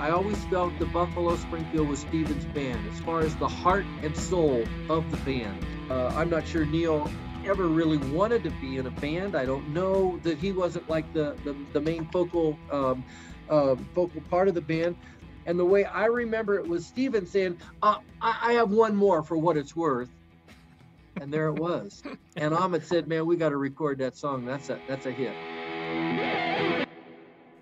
I always felt the Buffalo Springfield was Stephen's band as far as the heart and soul of the band. I'm not sure Neil ever really wanted to be in a band. I don't know that he wasn't like the main focal part of the band. And the way I remember it was Stephen saying, I have one more for what it's worth. And there it was. And Ahmet said, man, we got to record that song. That's a hit.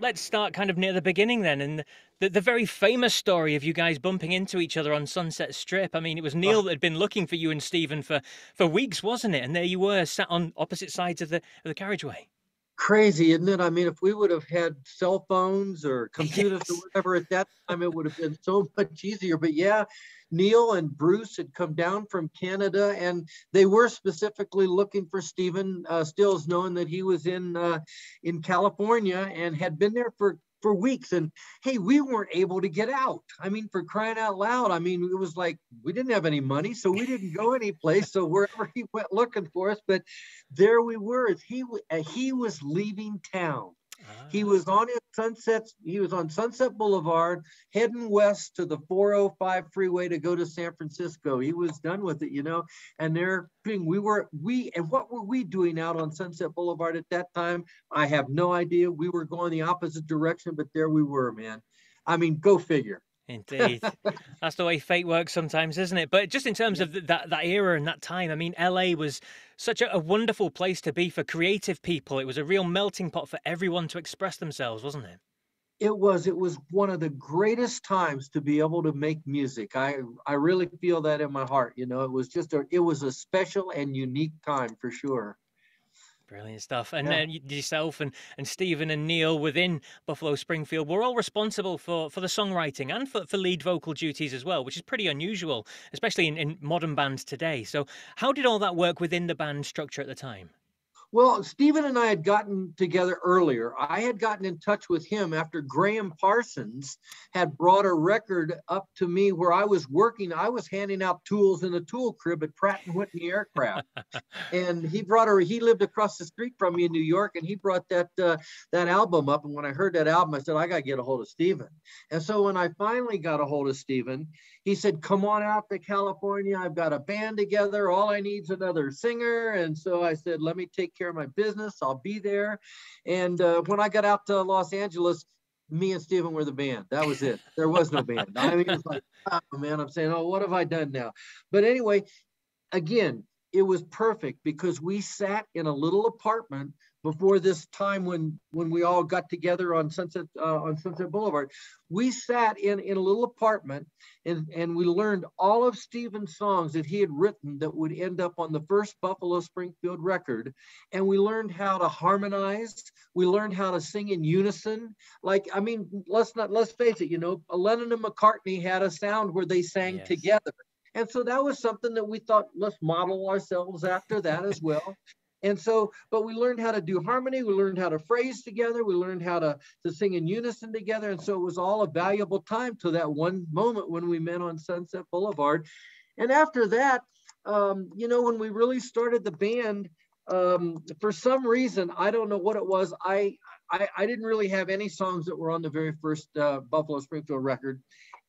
Let's start kind of near the beginning then, and the very famous story of you guys bumping into each other on Sunset Strip. I mean, it was Neil that had been looking for you and Stephen for weeks, wasn't it? And there you were, sat on opposite sides of the carriageway. Crazy, isn't it? I mean, if we would have had cell phones or computers Yes. or whatever at that time, it would have been so much easier. But yeah, Neil and Bruce had come down from Canada, and they were specifically looking for Stephen Stills, knowing that he was in California and had been there for weeks. And hey, we weren't able to get out. I mean, for crying out loud. I mean, it was like we didn't have any money, so we didn't go any place. So wherever he went looking for us, but there we were. As he was leaving town. He was on Sunset Boulevard, heading west to the 405 freeway to go to San Francisco. He was done with it, and and what were we doing out on Sunset Boulevard at that time? I have no idea. We were going the opposite direction, but there we were, man. I mean, go figure. Indeed. That's the way fate works sometimes, isn't it? But just in terms of that era and that time, I mean, LA was such a wonderful place to be for creative people. It was a real melting pot for everyone to express themselves, wasn't it? It was one of the greatest times to be able to make music. I really feel that in my heart. It was a special and unique time for sure. Brilliant stuff. And yourself and Stephen and Neil within Buffalo Springfield were all responsible for the songwriting and for lead vocal duties as well, which is pretty unusual, especially in modern bands today. So how did all that work within the band structure at the time? Well, Stephen and I had gotten together earlier. I had gotten in touch with him after Graham Parsons had brought a record up to me where I was working. I was handing out tools in the tool crib at Pratt & Whitney Aircraft. And he lived across the street from me in New York, and he brought that album up. And when I heard that album, I said, I got to get a hold of Stephen. And so when I finally got a hold of Stephen, he said, come on out to California. I've got a band together. All I need is another singer. And so I said, let me take care of my business. I'll be there. And when I got out to Los Angeles, me and Stephen were the band. That was it. There was no band. I mean, it's like, oh, man, I'm saying, what have I done now? But anyway, again, it was perfect because we sat in a little apartment before this time when we all got together on Sunset Boulevard. We sat in a little apartment and we learned all of Stephen's songs that he had written that would end up on the first Buffalo Springfield record. And we learned how to harmonize. We learned how to sing in unison. Like, I mean, let's face it, Lennon and McCartney had a sound where they sang together. And so that was something that we thought, let's model ourselves after that as well. And so, but we learned how to do harmony. We learned how to phrase together. We learned how to sing in unison together. And so it was all a valuable time to that one moment when we met on Sunset Boulevard. And after that, when we really started the band, for some reason, I don't know what it was. I didn't really have any songs that were on the very first Buffalo Springfield record.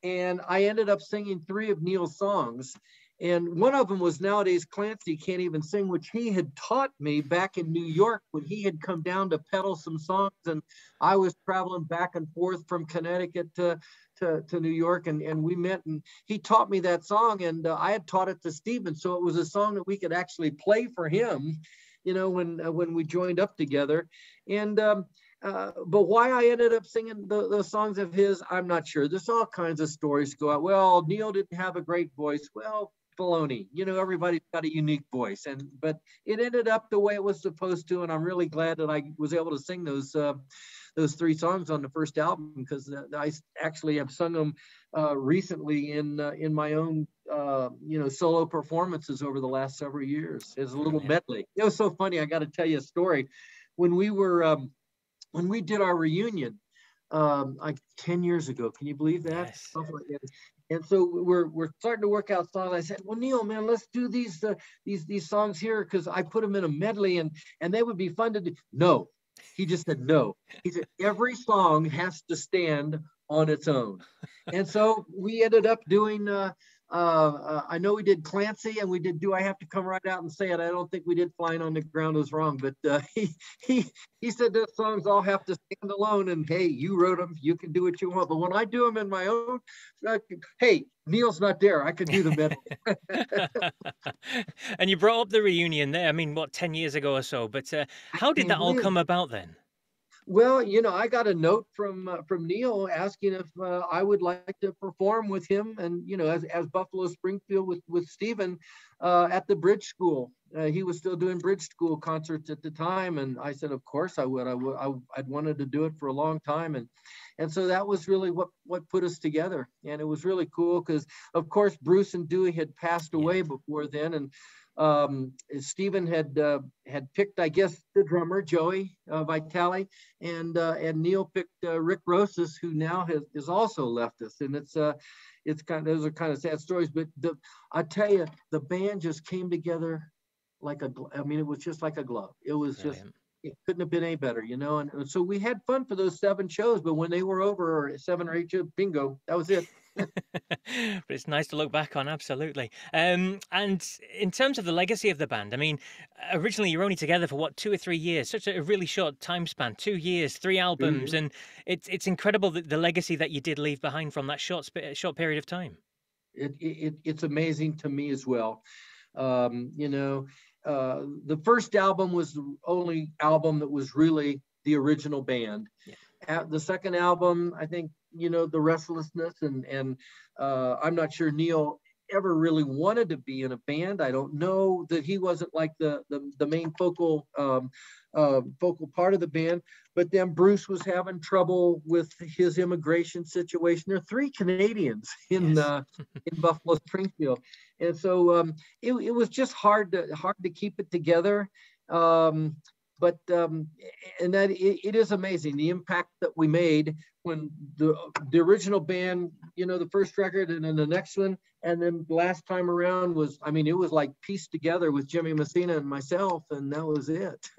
And I ended up singing 3 of Neil's songs. And one of them was Nowadays Clancy Can't Even Sing, which he had taught me back in New York when he had come down to pedal some songs. And I was traveling back and forth from Connecticut to New York. And we met and he taught me that song. And I had taught it to Stephen. So it was a song that we could actually play for him, when we joined up together. And but why I ended up singing the songs of his, I'm not sure. There's all kinds of stories to go out. Well, Neil didn't have a great voice. Well, baloney. Everybody's got a unique voice, but it ended up the way it was supposed to, and I'm really glad that I was able to sing those 3 songs on the first album because I actually have sung them recently in my own solo performances over the last several years as a little medley. It was so funny. I got to tell you a story. When we did our reunion like 10 years ago, can you believe that? Yes. And so we're starting to work out songs. I said, well, Neil, man, let's do these songs here because I put them in a medley and they would be fun to do. No, he just said no. He said every song has to stand on its own. And so we ended up doing, I know we did Clancy, and we did Do I Have to Come Right Out and Say It. I don't think we did Flying on the Ground Was Wrong, but he said those songs all have to stand alone, and hey, you wrote them, you can do what you want. But when I do them in my own, hey, Neil's not there, I could do the middle. And you brought up the reunion there. I mean, what, 10 years ago or so? But how did that all come about then? Well, I got a note from Neil asking if I would like to perform with him, and as Buffalo Springfield with Stephen at the Bridge School. He was still doing Bridge School concerts at the time, and I said, of course I would. I'd wanted to do it for a long time, and so that was really what put us together, and it was really cool because, of course, Bruce and Dewey had passed away before then, and Stephen had picked, I guess, the drummer Joey Vitale, and Neil picked Rick Rosas, who now has also left us, and it's those are kind of sad stories, but I tell you, the band just came together like it was just like a glove. It was Brilliant. Just. It couldn't have been any better, and so we had fun for those 7 shows, but when they were over, or 7 or 8 shows, bingo, that was it. But it's nice to look back on, absolutely. And in terms of the legacy of the band, I mean, originally you were only together for what, 2 or 3 years, such a really short time span, 2 years, 3 albums, and it's incredible the legacy that you did leave behind from that short period of time. It's amazing to me as well. The first album was the only album that was really the original band. Yeah. The second album, I think, the restlessness and I'm not sure Neil ever really wanted to be in a band. I don't know that he wasn't like the main focal part of the band, but then Bruce was having trouble with his immigration situation. There are 3 Canadians in Buffalo Springfield, and so it was just hard to keep it together. But and that it is amazing the impact that we made when the original band, the first record, and then the next one, and then the last time around was, it was like pieced together with Jimmy Messina and myself, and that was it.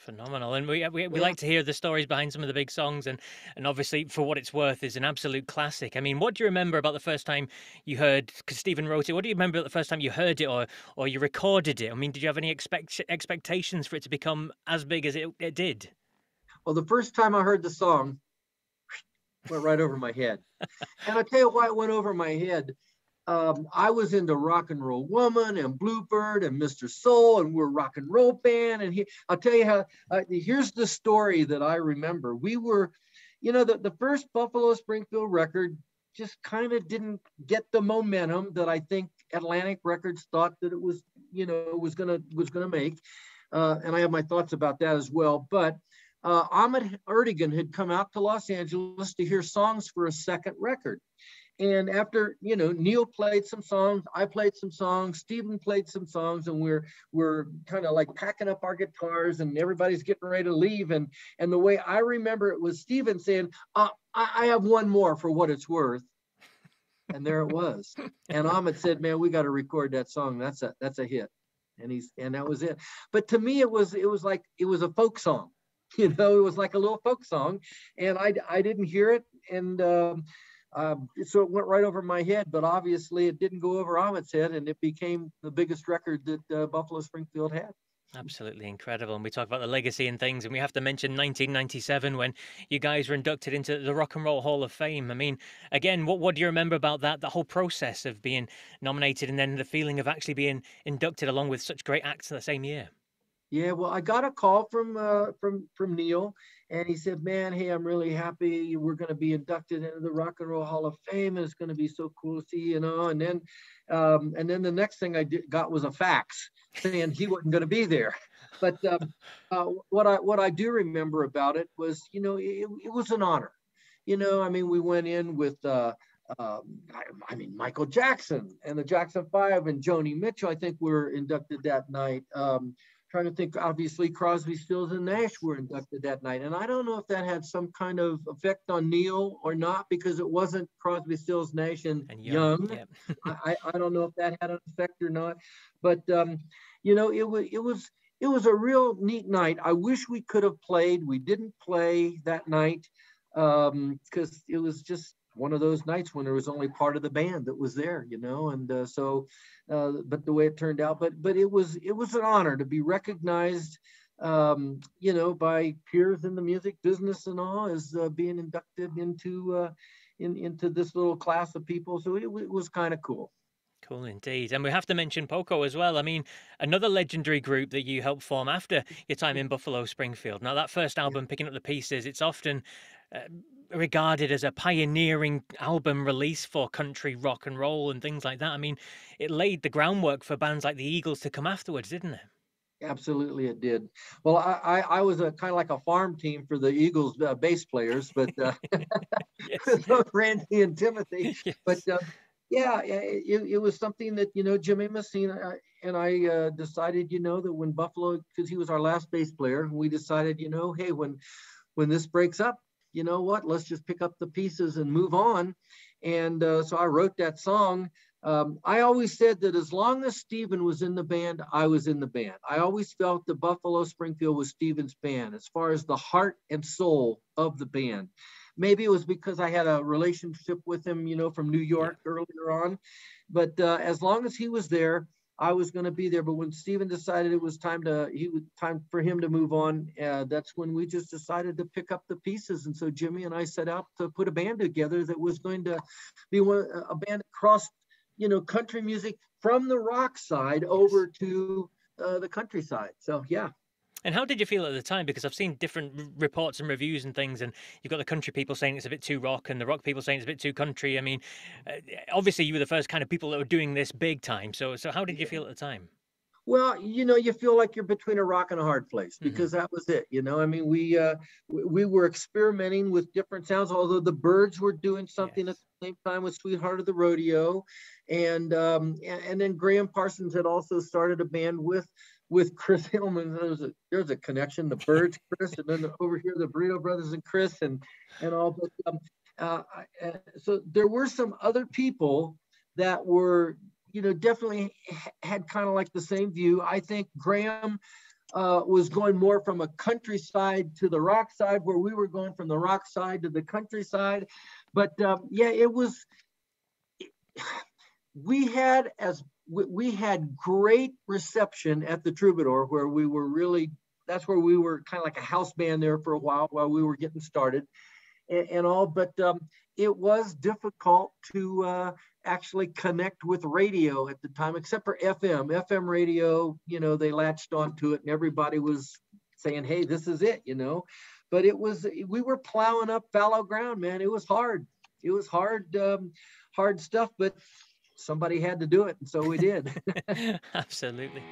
Phenomenal. And we like to hear the stories behind some of the big songs, and obviously, For What It's Worth is an absolute classic. I mean, what do you remember about the first time you heard, because Stephen wrote it, what do you remember about the first time you heard it or you recorded it? I mean, did you have any expectations for it to become as big as it did? Well, the first time I heard the song, went right over my head. And I'll tell you why it went over my head. I was into Rock and Roll Woman and Bluebird and Mr. Soul, and we're a rock and roll band. And I'll tell you how, here's the story that I remember. We were, the first Buffalo Springfield record just kind of didn't get the momentum that I think Atlantic Records thought that it was, was gonna make. And I have my thoughts about that as well. But Ahmet Ertegun had come out to Los Angeles to hear songs for a second record. And after, Neil played some songs, I played some songs, Stephen played some songs, and we're kind of like packing up our guitars, and everybody's getting ready to leave. And the way I remember it was Stephen saying, I have one more For What It's Worth. And there it was. And Ahmet said, man, we got to record that song. That's a hit. And that was it. But to me, it was a folk song. It was like a little folk song, and I didn't hear it. And, so it went right over my head, but obviously it didn't go over Ahmet's head, and it became the biggest record that Buffalo Springfield had. Absolutely incredible. And we talk about the legacy and things, and we have to mention 1997 when you guys were inducted into the Rock and Roll Hall of Fame. I mean, again, what do you remember about that, the whole process of being nominated, and then the feeling of actually being inducted along with such great acts in the same year? Yeah, well, I got a call from Neil, and he said, man, hey, I'm really happy we're going to be inducted into the Rock and Roll Hall of Fame, and it's going to be so cool to see, and then the next thing I got was a fax saying he wasn't going to be there. But what I do remember about it was, it was an honor. We went in with Michael Jackson and the Jackson 5 and Joni Mitchell, I think, were inducted that night. Trying to think, obviously, Crosby, Stills, and Nash were inducted that night. And I don't know if that had some kind of effect on Neil or not, because it wasn't Crosby, Stills, Nash, and Young. Yeah. I don't know if that had an effect or not. But, it was a real neat night. I wish we could have played. We didn't play that night. because it was just one of those nights when there was only part of the band that was there, and but the way it turned out, but it was an honor to be recognized, by peers in the music business and all, as being inducted into this little class of people. So it was kind of cool. Cool indeed. And we have to mention Poco as well. I mean, another legendary group that you helped form after your time in Buffalo Springfield. Now, that first album, Picking Up the Pieces, it's often uh, regarded as a pioneering album release for country rock and roll and things like that. I mean, it laid the groundwork for bands like the Eagles to come afterwards, didn't it? Absolutely, it did. Well, I was a kind of like a farm team for the Eagles bass players, but Yes. Randy and Timothy. But Yes. yeah, it was something that Jimmy Messina and I decided, that when Buffalo, because he was our last bass player, we decided, hey, when this breaks up, you know what? Let's just pick up the pieces and move on. And so I wrote that song. I always said that as long as Stephen was in the band, I was in the band. I always felt the Buffalo Springfield was Stephen's band as far as the heart and soul of the band. Maybe it was because I had a relationship with him, from New York earlier on. But as long as he was there, I was going to be there. But when Stephen decided it was time for him to move on, that's when we just decided to pick up the pieces. And so Jimmy and I set out to put a band together that was going to be a band that crossed, country music from the rock side over to the countryside. So, yeah. And how did you feel at the time? Because I've seen different reports and reviews and things, and you've got the country people saying it's a bit too rock, and the rock people saying it's a bit too country. I mean, obviously you were the first kind of people that were doing this big time. So how did you feel at the time? Well, you feel like you're between a rock and a hard place, Hmm. because that was it. I mean, we were experimenting with different sounds, although the Byrds were doing something at Yes. the same time with Sweetheart of the Rodeo, and then Graham Parsons had also started a band with Chris Hillman. There's a connection. The Byrds, Chris, and then over here the Burrito Brothers and Chris and all. But so there were some other people that were, definitely had kind of like the same view. I think Graham was going more from a countryside to the rock side, where we were going from the rock side to the countryside. But yeah, it was. We had great reception at the Troubadour, where we were really. That's where we were kind of like a house band there for a while we were getting started, and all. But it was difficult to actually connect with radio at the time, except for FM. FM radio, they latched onto it, and everybody was saying, "Hey, this is it," But we were plowing up fallow ground, man. It was hard. It was hard, hard stuff. But somebody had to do it, and so we did. Absolutely.